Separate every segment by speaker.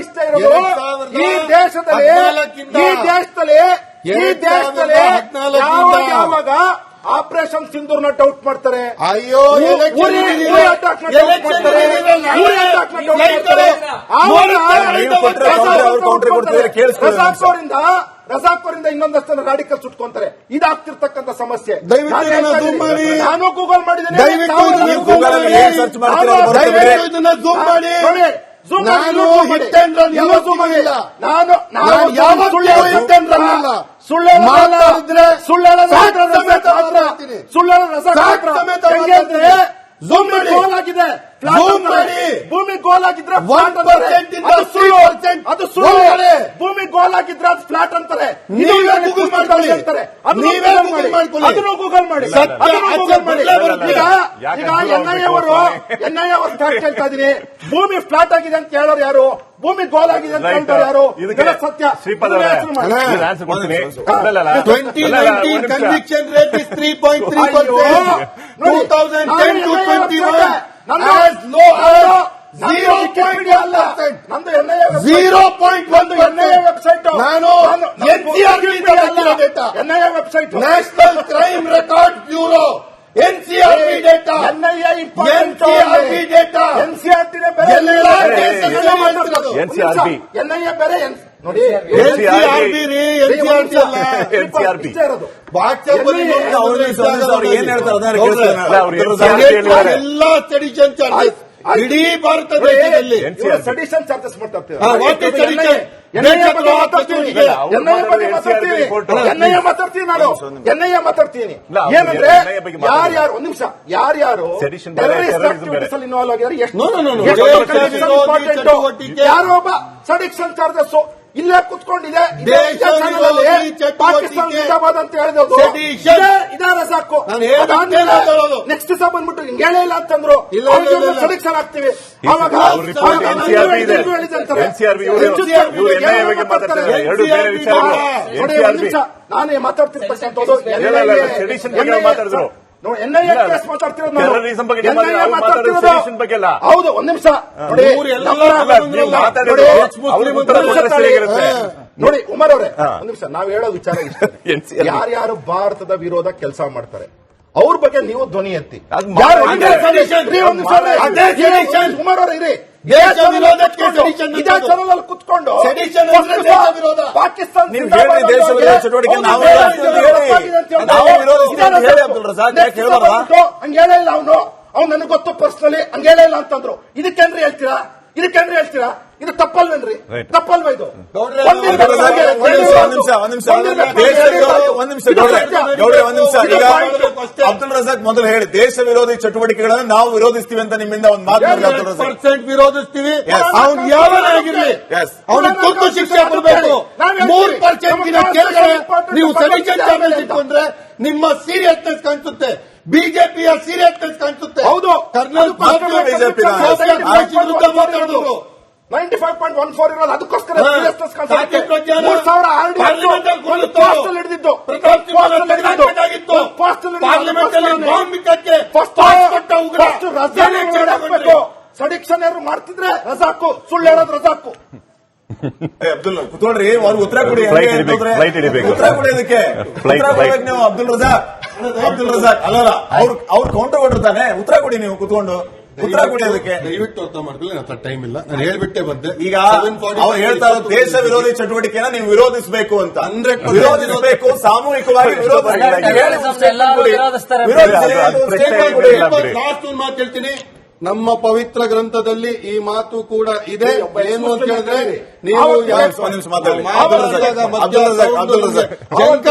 Speaker 1: ಇಷ್ಟೇ ಇರೋದು. ಈ ದೇಶದಲ್ಲಿ ಯಾವಾಗ ಆಪರೇಷನ್ ಸಿಂಧೂರ್ನ ಡೌಟ್ ಮಾಡ್ತಾರೆ, ಅಯ್ಯೋ ರಜಾಕ್ ಅವರಿಂದ ಇನ್ನೊಂದಷ್ಟು ಜನ ರಾಡಿಕಲ್ ಸುಟ್ಕೊಂತಾರೆ. ಇದಾಗ್ತಿರ್ತಕ್ಕಂಥ ಸಮಸ್ಯೆ. ನಾನು ಗೂಗಲ್ ಮಾಡಿದ್ದೇನೆ. ನಾನು ಭೂಮಿ ಗೋಲಾಗಿದ್ರೆ ಅದು ಸುಳ್ಳು. ಭೂಮಿ ಗೋಲಾಗಿದ್ರೆ ಅದು ಫ್ಲಾಟ್ ಅಂತಾರೆ. ಅದನ್ನು ಗೂಗಲ್ ಮಾಡಿ. ಈಗ ಎನ್ಐಎ ಅವರು ಕೇಳ್ತಾ ಇದೀನಿ, ಭೂಮಿ ಫ್ಲಾಟ್ ಆಗಿದೆ ಅಂತ ಹೇಳೋರು ಯಾರು? ಭೂಮಿ ಗೋಲಾಗಿದೆ ಅಂತ ಹೇಳ್ತಾರೆ ಯಾರು? ಸತ್ಯ.
Speaker 2: conviction rate is 3.3%. 2010 to 21 as low as 0.1%. 0.1%
Speaker 1: website. ನಾನು NIA website,
Speaker 2: national crime record bureau, NCRB data, NCRB data,
Speaker 1: NCRB
Speaker 2: ಬೇರೆ
Speaker 1: ನೋಡಿ.
Speaker 2: ಎಲ್ಲಾ ಸೆಡಿಷನ್ ಚಾರ್ಜಸ್ ಇಡೀ ಭಾರತ ದೇಶದಲ್ಲಿ
Speaker 1: ಸೆಡಿಷನ್ ಚಾರ್ಜಸ್ ಮಾತಾಡ್ತೀವಿ. ಮಾತಾಡ್ತೀನಿ ಏನಂದ್ರೆ ಯಾರ್ಯಾರು ಒಂದ್ ನಿಮಿಷ ಯಾರ್ಯಾರು ಟೆರರಿಸ್ಟ್ ಆಕ್ಟಿವಿಟೀಸ್ ಅಲ್ಲಿ ಇನ್ವಾಲ್ವ್ ಆಗಿದ್ದಾರೆ, ಯಾರೋ ಒಬ್ಬ ಸೆಡಿಷನ್ ಚಾರ್ಜಸ್ ಇಲ್ಲೇ ಕುತ್ಕೊಂಡಿದೆ. ಪಾಕಿಸ್ತಾನ ಜಿಂದಾಬಾದ್ ಅಂತ ಹೇಳಿದ್ರು. ಇದಾರೆ ಸಾಕು. ನೆಕ್ಸ್ಟ್ ದಿವಸ ಬಂದ್ಬಿಟ್ಟು ಹಿಂಗೆ ಹೇಳಿಲ್ಲ ಅಂತಂದ್ರು, ಸೆಲೆಕ್ಷನ್ ಆಗ್ತೀವಿ. ನಾನೇ ಮಾತಾಡ್ತಿರ್ತಕ್ಕಂಥದ್ದು ಎನ್ಐಎ ಕೇಸ್ ಮಾತಾಡ್ತಿರೋದು. ಹೌದು, ಒಂದ್ ನಿಮಿಷ ನೋಡಿ ಉಮರ್ ಅವರೇ, ಒಂದ್ ನಿಮಿಷ. ನಾವ್ ಹೇಳೋ ವಿಚಾರ ಇಷ್ಟ, ಯಾರ್ಯಾರು ಭಾರತದ ವಿರೋಧ ಕೆಲಸ ಮಾಡ್ತಾರೆ ಅವ್ರ ಬಗ್ಗೆ ನೀವು ಧ್ವನಿ ಎತ್ತಿ. ಉಮರ್ ಅವರೇ ಇರಿ, ಇದೇ ಚಾನಲ್ ಕುತ್ಕೊಂಡು ಪಾಕಿಸ್ತಾನ ಹಂಗ ಹೇಳಿಲ್ಲ ಅವನು. ಅವ್ನು ನನಗೆ ಗೊತ್ತು ಪರ್ಸನಲಿ ಹಂಗ ಹೇಳಿಲ್ಲ ಅಂತಂದ್ರು. ಇದಕ್ಕೇನ್ರಿ ಹೇಳ್ತೀರಾ? ಇದು ತಪ್ಪಲ್ವೇನ್ರಿ? ತಪ್ಪಲ್ವಾ ಇದು?
Speaker 2: ಅಬ್ದುಲ್ ರಜಾಕ್ ಮೊದಲು ಹೇಳಿ, ದೇಶ ವಿರೋಧಿ ಚಟುವಟಿಕೆಗಳನ್ನು ನಾವು ವಿರೋಧಿಸ್ತೀವಿ ಅಂತ ನಿಮ್ಮಿಂದ ಒಂದು ಮಾತು ವಿರೋಧಿಸ್ತೀವಿ. ಅವ್ನು ಯಾವನಾಗಿರ್ಲಿ ಅವನಿಗೆ ತುರ್ತು ಶಿಕ್ಷೆ ಕೊಡಬೇಕು. 3% ನೀವು ಸೆಲೆಕ್ಷನ್ ಚಾನಲ್ ಇಟ್ಕೊಂಡ್ರೆ ನಿಮ್ಮ ಸೀರಿಯಸ್ನೆಸ್ ಕಾಣಿಸುತ್ತೆ, ಬಿಜೆಪಿಯ ಸೀರಿಯಸ್ನೆಸ್ ಕಾಣಿಸುತ್ತೆ.
Speaker 1: ಹೌದು,
Speaker 2: ಕರ್ನಲ್ ಬಿಜೆಪಿ
Speaker 1: 95.14 ಇರೋದು ಅದಕ್ಕೋಸ್ಕರ ಸಡಿಕ್ಷನ್ ಯಾರು ಮಾಡ್ತಿದ್ರೆ ರಜಾಕು ಸುಳ್ಳು ಹೇಳೋದು ರಜಾಕು.
Speaker 2: ಅಬ್ದುಲ್ ಕುತ್ಕೊಳ್ರಿ, ಅವ್ರು ಉತ್ತರ ಕೊಡಿ, ಉತ್ತರ ಕೊಡಿ ಅದಕ್ಕೆ. ನೀವು ಅಬ್ದುಲ್ ರಜಾಕ್ ಅಲ್ಲ, ಅವ್ರು ಕೌಂಟರ್ ಕೊಟ್ಟಿರ್ತಾನೆ, ಉತ್ತರ ಕೊಡಿ ನೀವು ಕುತ್ಕೊಂಡು. ಉತ್ತರ ಕೊಡಿ ಅದಕ್ಕೆ.
Speaker 3: ದಯವಿಟ್ಟು ಅರ್ಥ ಮಾಡ್ಕೊಳ್ಳಿ, ನನ್ನ ಟೈಮ್ ಇಲ್ಲ, ನಾನು ಹೇಳ್ಬಿಟ್ಟೆ ಬಂದೆ.
Speaker 2: ಈಗ ಅವ್ರು ಹೇಳ್ತಾ ಇರೋದು ದೇಶ ವಿರೋಧಿ ಚಟುವಟಿಕೆನ ನೀವು ವಿರೋಧಿಸಬೇಕು ಅಂತ. ವಿರೋಧಿಸಬೇಕು, ಸಾಮೂಹಿಕವಾಗಿ
Speaker 3: ಲಾಸ್ಟ್ ಒಂದು ಮಾತು ಹೇಳ್ತೀನಿ. ನಮ್ಮ ಪವಿತ್ರ ಗ್ರಂಥದಲ್ಲಿ ಈ ಮಾತು ಕೂಡ ಇದೆ. ಏನು ಅಂತ ಹೇಳಿದ್ರೆ, ನೀವು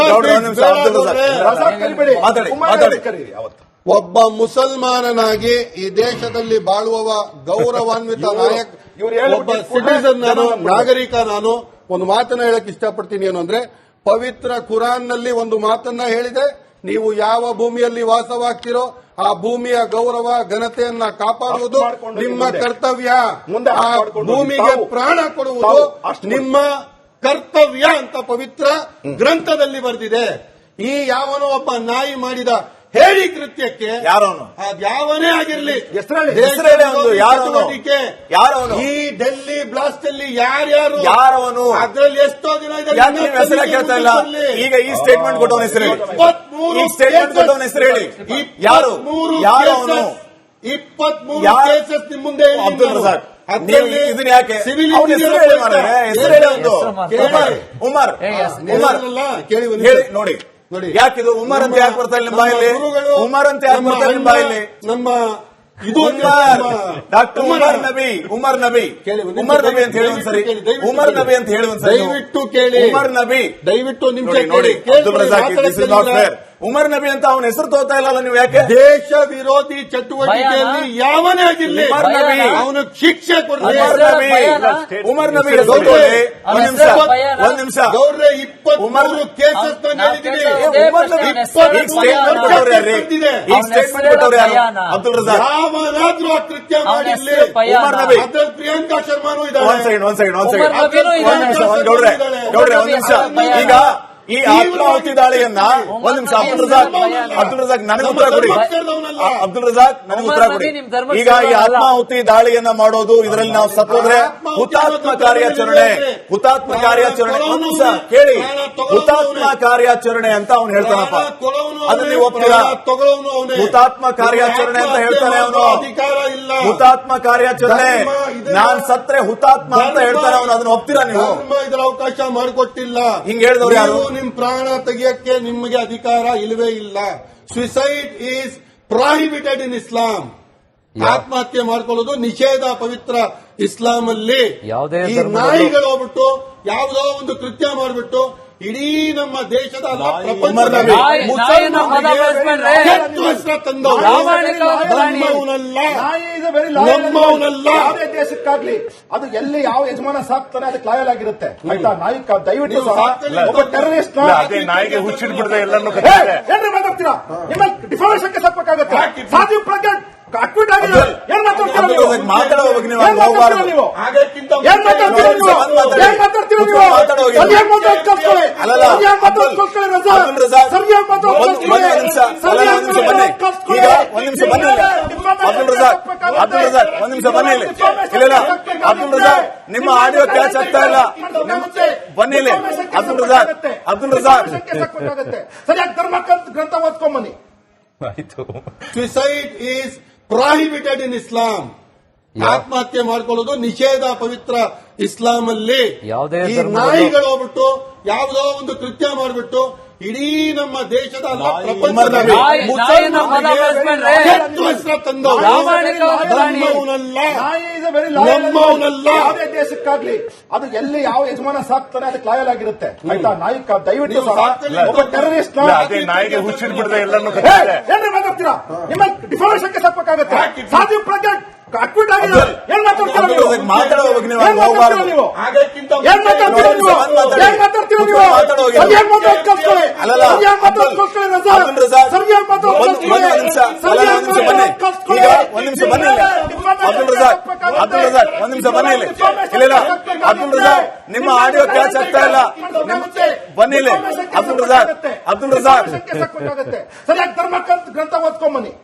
Speaker 3: ಒಬ್ಬ ಮುಸಲ್ಮಾನನಾಗಿ ಈ ದೇಶದಲ್ಲಿ ಬಾಳುವ ಗೌರವಾನ್ವಿತ ನಾಯಕ, ಒಬ್ಬ ಸಿಟಿಸನ್, ನಾನು ನಾಗರಿಕ, ನಾನು ಒಂದು ಮಾತನ್ನ ಹೇಳಕ್ ಇಷ್ಟಪಡ್ತೀನಿ. ಏನು ಅಂದ್ರೆ, ಪವಿತ್ರ ಕುರಾನ್ ನಲ್ಲಿ ಒಂದು ಮಾತನ್ನ ಹೇಳಿದೆ, ನೀವು ಯಾವ ಭೂಮಿಯಲ್ಲಿ ವಾಸವಾಗ್ತಿರೋ ಆ ಭೂಮಿಯ ಗೌರವ ಘನತೆಯನ್ನ ಕಾಪಾಡುವುದು ನಿಮ್ಮ ಕರ್ತವ್ಯ. ಆ ಭೂಮಿಗೆ ಪ್ರಾಣ ಕೊಡುವುದು ನಿಮ್ಮ ಕರ್ತವ್ಯ ಅಂತ ಪವಿತ್ರ ಗ್ರಂಥದಲ್ಲಿ ಬರೆದಿದೆ. ಈ ಯಾವನೋ ಒಬ್ಬ ನಾಯಿ ಮಾಡಿದ ಹೇಳಿ ಕೃತ್ಯಕ್ಕೆ
Speaker 2: ಯಾರವನು
Speaker 3: ಅದ್ಯಾವನೇ ಆಗಿರ್ಲಿ
Speaker 1: ಹೆಸರೇಳಿ.
Speaker 2: ಹೆಸರೇಳಿ ಒಂದು ಯಾರವನು?
Speaker 3: ಚಟುವಟಿಕೆ
Speaker 2: ಯಾರವನು?
Speaker 3: ಈ ಡೆಲ್ಲಿ ಬ್ಲಾಸ್ಟ್ ಅಲ್ಲಿ ಯಾರ್ಯಾರು
Speaker 2: ಯಾರವನು?
Speaker 3: ಅದ್ರಲ್ಲಿ ಎಷ್ಟೋ ದಿನ ಇದೆ.
Speaker 2: ಯಾಕೆ ನೀವು ಹೆಸರೇ ಕೇಳ್ತಾ ಇಲ್ಲ? ಈಗ ಈ ಸ್ಟೇಟ್ಮೆಂಟ್ ಕೊಟ್ಟವನ ಹೆಸರು ಹೇಳಿ.
Speaker 3: 23
Speaker 2: ಈ ಸ್ಟೇಟ್ಮೆಂಟ್ ಕೊಟ್ಟವನ ಹೆಸರು ಹೇಳಿ. ಯಾರು?
Speaker 3: 23
Speaker 2: ಯಾರವನು?
Speaker 3: 23 ಕೇಸಸ್ ನಿಮ್ ಮುಂದೆ ಇದೆ.
Speaker 2: ಅಬ್ದುಲ್ ರಜಾಕ್.
Speaker 3: ಅದ್ರಲ್ಲಿ
Speaker 2: ನೀವು ಇದನ್ನ ಯಾಕೆ
Speaker 3: ಸಿವಿಲ್
Speaker 2: ಅವ್ನ ಹೆಸರು ಹೇಳಿ ಮಾರ್ರೆ, ಹೆಸರು ಹೇಳಿ ಒಂದು. ಉಮರ್
Speaker 3: ಕೇಳಿ ಒಂದು
Speaker 2: ಹೇಳಿ ನೋಡಿ.
Speaker 3: ನೋಡಿ.
Speaker 2: ಯಾಕಿದು ಉಮರ್ ಅಂತ ಯಾಕೆ ಬರ್ತಾ ಇಲ್ಲ ನಿಮ್ಮ ಬಾಯಲ್ಲಿ? ಉಮರ್ ಅಂತ ಯಾಕೆ ಬರ್ತಾ ಇಲ್ಲ ನಿಮ್ಮ ಬಾಯಲ್ಲಿ?
Speaker 3: ನಮ್ಮ ಇದು
Speaker 2: ಡಾಕ್ಟರ್ ಉಮರ್ ನಬಿ ಉಮರ್ ನಬಿ ಉಮರ್ ನಬಿ ಅಂತ ಹೇಳಿ ಒಂದ್ಸರಿ. ಉಮರ್ ನಬಿ ಅಂತ ಹೇಳಿ ಒಂದ್ಸರಿ.
Speaker 3: ದಯವಿಟ್ಟು ಕೇಳಿ.
Speaker 2: ಉಮರ್ ನಬಿ
Speaker 3: ದಯವಿಟ್ಟು ನಿಮಿಷ
Speaker 2: ನೋಡಿ.
Speaker 3: ಕೇಳಿ.
Speaker 2: Abdul Razak, this is not fair. Umar Nabi ಅಂತ ಅವನ ಹೆಸರು ತೋತಾ ಇಲ್ಲ ನೀವು ಯಾಕೆ?
Speaker 3: ದೇಶ ವಿರೋಧಿ ಚಟುವಟಿಕೆಯಲ್ಲಿ ಯಾವನೇ ಆಗಿರ್ಲಿ
Speaker 2: ಉಮರ್ ನಬಿ
Speaker 3: ಅವನು ಶಿಕ್ಷೆ ಕೊಡ್ಲಿ.
Speaker 2: ಉಮರ್ ನಬಿ ಉಮರ್ ನಬಿ ಹೆಸರು ತೋಳಿ. ಒಂದ್ ನಿಮಿಷ
Speaker 3: ಗೌರ್ರೆ 23 ಕೇಸಸ್
Speaker 2: ಉಮರ್ ನಬಿ ಈ ಸ್ಟೇಟ್ಮೆಂಟ್ ಕೊಟ್ಟವ್ರು ಯಾರು? ಈ ಸ್ಟೇಟ್ಮೆಂಟ್ ಕೊಟ್ಟವ್ರು ಯಾರು? ಅಬ್ದುಲ್ ರಜಾಕ್.
Speaker 3: ಯಾವನಾದ್ರೂ ಆ ಕೃತ್ಯ ಮಾಡಿರ್ಲಿ.
Speaker 2: ಉಮರ್ ನಬಿ.
Speaker 3: ಅದ್ರಲ್ಲಿ ಪ್ರಿಯಾಂಕಾ ಶರ್ಮಾನು
Speaker 2: ಒಂದ್
Speaker 3: ಇದ್ದಾರೆ.
Speaker 2: ಸೆಕೆಂಡ್ ಗೌಡ್ರೆ ಒಂದ್ ನಿಮಿಷ. ಈಗ ಈ ಆತ್ಮಾಹುತಿ ದಾಳಿಯನ್ನ ಒಂದ್ ನಿಮಿಷ ಅಬ್ದುಲ್ ರಜಾಕ್ ನನಗೆ ಉತ್ತರ ಕೊಡಿ. ಅಬ್ದುಲ್ ರಜಾಕ್ ನನಗೆ ಉತ್ತರ ಕೊಡಿ. ಈಗ ಈ ಆತ್ಮಾಹುತಿ ದಾಳಿಯನ್ನ ಮಾಡೋದು ಇದರಲ್ಲಿ ನಾವು ಸತ್ತೋದ್ರೆ ಹುತಾತ್ಮ ಕಾರ್ಯಾಚರಣೆ ಒಂದ್ ನಿಮಿಷ ಕೇಳಿ. ಹುತಾತ್ಮ ಕಾರ್ಯಾಚರಣೆ ಅಂತ ಅವ್ನು ಹೇಳ್ತಾನಪ್ಪ, ಅದನ್ನ ನೀವು ಒಪ್ತೀರಾ? ಹುತಾತ್ಮ ಕಾರ್ಯಾಚರಣೆ ಅಂತ ಹೇಳ್ತಾನೆ ಅವನು.
Speaker 3: ಅಧಿಕಾರ ಇಲ್ಲ.
Speaker 2: ಹುತಾತ್ಮ ಕಾರ್ಯಾಚರಣೆ, ನಾನ್ ಸತ್ರೆ ಹುತಾತ್ಮ ಅಂತ ಹೇಳ್ತಾನೆ ಅವನು. ಅದನ್ನ ಒಪ್ತೀರಾ ನೀವು?
Speaker 3: ಇದರ ಅವಕಾಶ ಮಾಡಿಕೊಟ್ಟಿಲ್ಲ.
Speaker 2: ಹಿಂಗ್ ಹೇಳಿದವ್ರು ಯಾರು?
Speaker 3: ನಿಮ್ ಪ್ರಾಣ ತೆಗೆಯಕ್ಕೆ ನಿಮಗೆ ಅಧಿಕಾರ ಇಲ್ಲವೇ ಇಲ್ಲ. ಸುಸೈಡ್ ಈಸ್ ಪ್ರಾಹಿಬಿಟೆಡ್ ಇನ್ ಇಸ್ಲಾಂ. ಆತ್ಮಹತ್ಯೆ ಮಾಡ್ಕೊಳ್ಳೋದು ನಿಷೇಧ ಪವಿತ್ರ ಇಸ್ಲಾಂ ಅಲ್ಲಿ. ಈ ನಾಯಿಗಳು ಹೋಗ್ಬಿಟ್ಟು ಯಾವುದೋ ಒಂದು ಕೃತ್ಯ ಮಾಡಿಬಿಟ್ಟು ಇಡೀ ನಮ್ಮ ದೇಶದ ಅಲ್ಲ ಪ್ರಪಂಚದ
Speaker 1: ಯಾವುದೇ ದೇಶಕ್ಕಾಗ್ಲಿ ಅದು ಎಲ್ಲಿ ಯಾವ ಯಜಮಾನ ಸಾಕ್ತಾನೆ ಅದಕ್ಕೆ ಲಾಯಲ್ ಆಗಿರುತ್ತೆ. ಆಯ್ತಾ? ನಾಯಿ ದಯವಿಟ್ಟು ಸಹ ಒಬ್ಬ ಟೆರರಿಸ್ಟ್
Speaker 4: ನಾಯಿಗೆ ಹುಚ್ಚಿಡ್ಬಿಡ್ದೆ ಎಲ್ಲರನ್ನು
Speaker 1: ಏನ್ರಿ ಮಾತಾಡ್ತೀರಾ? ನಿಮ್ಮ ಡಿಫಾಮೇಷನ್ಗೆ ಸಾಕ್ಬೇಕಾಗತ್ತೆ. ಸಾಧ್ಯ ಪ್ರಜ್ಞೆ ಅಕ್ವಿಟ್ ಆಗಿದೆ. ಏನ್ ಮಾತಾಡ್ತೀರಾ ನೀವು?
Speaker 2: ಮಾತಾಡೋ ಬಗ್ಗೆ ನೀವು
Speaker 1: ಏನ್ ಮಾತಾಡ್ತೀರಾ ನೀವು? ಏನ್ ಮಾತಾಡ್ತೀರಾ ನೀವು? ಏನ್ ಮಾತಾಡ್ತೀರಾ ನೀವು? ಸರಿಯಾಗಿ ಮಾತಾಡ್ ಕಲ್ತ್ಕೊಳ್ಳಿ. ಸರಿಯಾಗಿ ಮಾತಾಡ್ ಕಲ್ತ್ಕೊಳ್ಳಿ ರಜಾಕ್. ಸರಿಯಾಗಿ ಮಾತಾಡ್ ಕಲ್ತ್ಕೊಳ್ಳಿ.
Speaker 2: ಈಗ ಒಂದ್ ನಿಮಿಷ ಬನ್ನಿ ಅಬ್ದುಲ್ ರಜಾಕ್. ಒಂದ್ ನಿಮಿಷ ಬನ್ನಿ ಇಲ್ಲಿ. ಇಲ್ಲ ಅಬ್ದುಲ್ ರಜಾಕ್, ನಿಮ್ಮ ಆಡಿಯೋ ಕ್ಯಾಚ್ ಆಗ್ತಾ ಇಲ್ಲ. ಬನ್ನಿ ಇಲ್ಲಿ ಅಬ್ದುಲ್ ರಜಾಕ್.
Speaker 1: ಸರಿಯಾಗಿ ಧರ್ಮ ಗ್ರಂಥ ಓದ್ಕೊಂಬನ್ನಿ.
Speaker 3: ಸುಸೈಡ್ ಈಸ್ ಪ್ರಾಹಿಬಿಟೆಡ್ ಇನ್ ಇಸ್ಲಾಂ. ಆತ್ಮಹತ್ಯೆ ಮಾಡ್ಕೊಳ್ಳೋದು ನಿಷೇಧ ಪವಿತ್ರ ಇಸ್ಲಾಂ ಅಲ್ಲಿ. ಈ ನಾಯಿಗಳು ಹೋಗ್ಬಿಟ್ಟು ಯಾವುದೋ ಒಂದು ಕೃತ್ಯ ಮಾಡಿಬಿಟ್ಟು ಇಡೀ ನಮ್ಮ ದೇಶದ ಅಲ್ಲ ಪ್ರಪಂಚದ
Speaker 1: ಯಾವುದೇ ದೇಶಕ್ಕಾಗ್ಲಿ ಅದು ಎಲ್ಲಿ ಯಾವ ಯಜಮಾನ ಸಾಕ್ತಾನೆ ಅದಕ್ಕೆ ಲಾಯಲ್ ಆಗಿರುತ್ತೆ. ಆಯ್ತಾ? ನಾಯಿ ದಯವಿಟ್ಟು ಸಹ ಒಬ್ಬ ಟೆರರಿಸ್ಟ್
Speaker 4: ನಾಯಿಗೆ ಹುಚ್ಚಿಡ್ಬಿಡ್ದೆ ಎಲ್ಲರನ್ನು
Speaker 1: ಏನ್ರಿ ಮಾತಾಡ್ತೀರಾ? ನಿಮ್ಮ ಡಿಫಾಮೇಷನ್ಗೆ ಸಾಕ್ಬೇಕಾಗತ್ತೆ. ಸಾಧ್ಯ ಪ್ರಜ್ಞೆ ಅಕ್ವಿಟ್ ಆಗಿದೆ. ಏನ್ ಮಾತಾಡ್ತೀರಾ ನೀವು?
Speaker 2: ಮಾತಾಡೋ ಬಗ್ಗೆ ನೀವು
Speaker 1: ಏನ್ ಮಾತಾಡ್ತೀರಾ ನೀವು? ಏನ್ ಮಾತಾಡ್ತೀರಾ ನೀವು? ಏನ್ ಮಾತಾಡ್ತೀರಾ ನೀವು? ಸರಿಯಾಗಿ ಮಾತಾಡ್ ಕಲ್ತ್ಕೊಳ್ಳಿ. ಸರಿಯಾಗಿ ಮಾತಾಡ್ ಕಲ್ತ್ಕೊಳ್ಳಿ ರಜಾಕ್. ಸರಿಯಾಗಿ ಮಾತಾಡ್ ಕಲ್ತ್ಕೊಳ್ಳಿ. ಸರಿಯಾಗಿ ಮಾತಾಡ್ ಕಲ್ತ್ಕೊಳ್ಳಿ.
Speaker 2: ಈಗ ಒಂದ್ ನಿಮಿಷ ಬನ್ನಿ ಇಲ್ಲಿ ಅಬ್ದುಲ್ ರಜಾಕ್. ಒಂದ್ ನಿಮಿಷ ಬನ್ನಿ ಇಲ್ಲಿ. ಇಲ್ಲ ಅಬ್ದುಲ್ ರಜಾಕ್, ನಿಮ್ಮ ಆಡಿಯೋ ಕ್ಯಾಚ್ ಆಗ್ತಾ ಇಲ್ಲ. ಬನ್ನಿ ಇಲ್ಲಿ ಅಬ್ದುಲ್ ರಜಾಕ್.
Speaker 1: ಸರಿಯಾಗಿ ಧರ್ಮ ಗ್ರಂಥ ಓದ್ಕೊಂಬನ್ನಿ.